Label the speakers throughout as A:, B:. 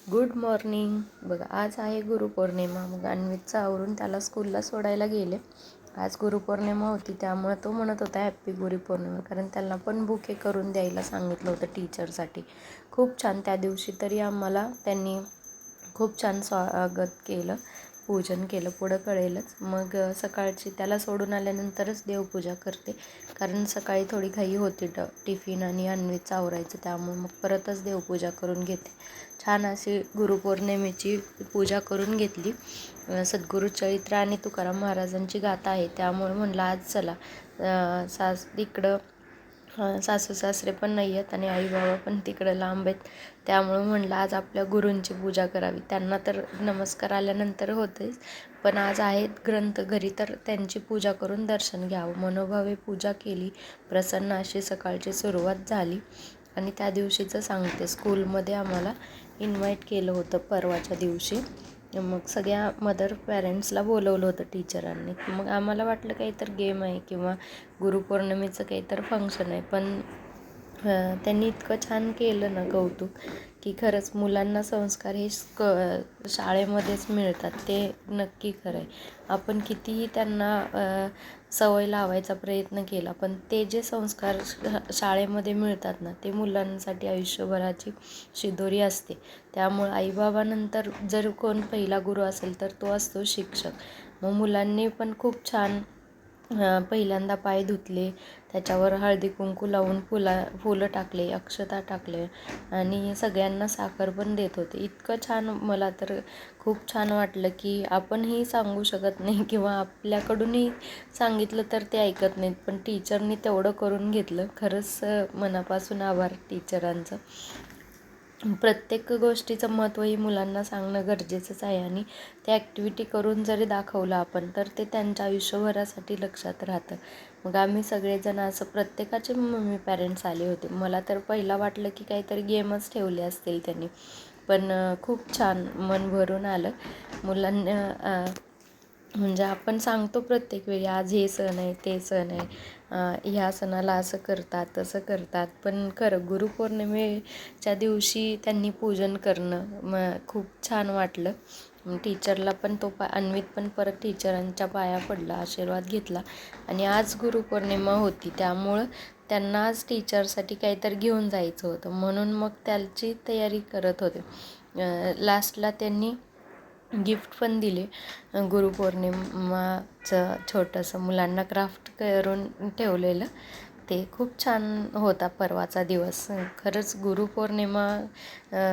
A: Good morning. बघा, आज आहे गुरुपौर्णिमा. मग अन्वितचं आवरून त्याला स्कूलला सोडायला गेले. आज गुरुपौर्णिमा होती, त्यामुळे तो म्हणत होता हॅप्पी गुरुपौर्णिमा, कारण त्यांना पण बुके करून द्यायला सांगितलं होतं टीचरसाठी. खूप छान त्या दिवशी तरी आम्हाला त्यांनी खूप छान स्वागत केलं, पूजन केलं. पुढं कळेलच. मग सकाळची त्याला सोडून आल्यानंतरच देवपूजा करते, कारण सकाळी थोडी घाई होती टिफिन आणि अन्वितचं आवरायचं, त्यामुळे मग परतच देवपूजा करून घेते. छान अशी गुरुपौर्णिमेची पूजा करून घेतली. सद्गुरू चरित्र आणि तुकाराम महाराजांची गाथा आहे, त्यामुळे म्हणलं आज चला इकडं सासू सासरे पण नाही आहेत आणि आई बाबा पण तिकडं लांब आहेत, त्यामुळं म्हणलं आज आपल्या गुरूंची पूजा करावी. त्यांना तर नमस्कार आल्यानंतर होतेच, पण आज आहेत ग्रंथ घरी, तर त्यांची पूजा करून दर्शन घ्यावं. मनोभावे पूजा केली. प्रसन्न अशी सकाळची सुरुवात झाली. आणि त्या दिवशीचं सांगते, स्कूलमध्ये आम्हाला इन्व्हाइट केलं होतं परवाच्या दिवशी. मग सगळ्या मदर पॅरेंट्सला बोलवलं होतं टीचरांनी. मग आम्हाला वाटलं काहीतरी गेम आहे किंवा गुरुपौर्णिमेचं काहीतरी फंक्शन आहे, पण त्यांनी इतकं छान केलं ना कौतुक, की खरंच मुलांना संस्कार हे शाळेमध्येच मिळतात, ते नक्की खरं आहे. आपण कितीही त्यांना सवय लावायचा प्रयत्न केला, पण ते जे संस्कार शाळेमध्ये मिळतात ना, ते मुलांसाठी आयुष्यभराची शिदोरी असते. त्यामुळं आईबाबानंतर जर कोण पहिला गुरु असेल तर तो असतो शिक्षक. मग मुलांनी पण खूप छान पहिल्यांदा पाय धुतले, त्याच्यावर हळदी कुंकू लावून फुलं टाकले, अक्षता टाकले आणि सगळ्यांना साखर पण देत होते. इतकं छान, मला तर खूप छान वाटलं, की आपणही सांगू शकत नाही किंवा आपल्याकडूनही सांगितलं तर ते ऐकत नाहीत, पण टीचरनी तेवढं करून घेतलं. खरंच मनापासून आभार टीचरांचं. प्रत्येक गोष्टीचं महत्त्व ही मुलांना सांगणं गरजेचंच आहे, आणि ते ॲक्टिव्हिटी करून जरी दाखवलं आपण, तर ते त्यांच्या आयुष्यभरासाठी लक्षात राहतं. मग आम्ही सगळेजण असं, प्रत्येकाचे मम्मी पॅरेंट्स आले होते. मला तर पहिला वाटलं की काहीतरी गेमच ठेवले असतील त्यांनी, पण खूप छान मन भरून आलं. मुलांना म्हणजे आपण सांगतो प्रत्येक वेळी आज हे सण आहे, ते सण आहे, ह्या सणाला असं करतात, तसं करतात, पण खरं गुरुपौर्णिमेच्या दिवशी त्यांनी पूजन करणं खूप छान वाटलं. टीचरला पण अन्वित पण परत टीचरांच्या पाया पडला, आशीर्वाद घेतला. आणि आज गुरुपौर्णिमा होती, त्यामुळं त्यांना आज टीचरसाठी काहीतरी घेऊन जायचं होतं, म्हणून मग त्याची तयारी करत होते. लास्टला त्यांनी गिफ्ट पण दिले. गुरुपौर्णिमाचं छोटंसं मुलांना क्राफ्ट करून ठेवलेलं, ते खूप छान होता परवाचा दिवस. खरंच गुरुपौर्णिमा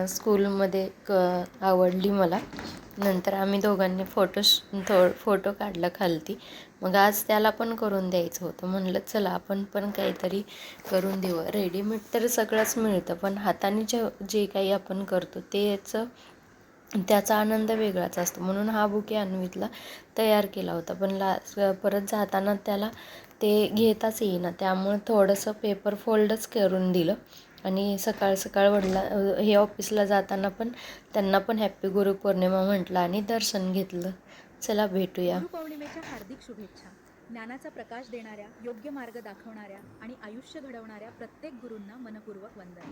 A: स्कूलमध्ये आवडली मला. नंतर आम्ही दोघांनी फोटो काढला खालती. मग आज त्याला पण करून द्यायचं होतं. म्हणलं चला आपण पण काहीतरी करून देऊ. रेडीमेड तर सगळंच मिळतं, पण हाताने जे काही आपण करतो त्याचा आनंद वेगळाच असतो. म्हणून हा बुके अन्वितला तयार केला होता, पण परत जाताना त्याला ते घेताच येईना, त्यामुळे थोडंसं पेपर फोल्डच करून दिलं. आणि सकाळ सकाळ हे ऑफिसला जाताना पण त्यांना पण हॅप्पी गुरुपौर्णिमा म्हटलं आणि दर्शन घेतलं. चला भेटूया.
B: गुरुपौर्णिमेच्या हार्दिक शुभेच्छा. ज्ञानाचा प्रकाश देणाऱ्या, योग्य मार्ग दाखवणाऱ्या आणि आयुष्य घडवणाऱ्या प्रत्येक गुरूंना मनपूर्वक वंदन.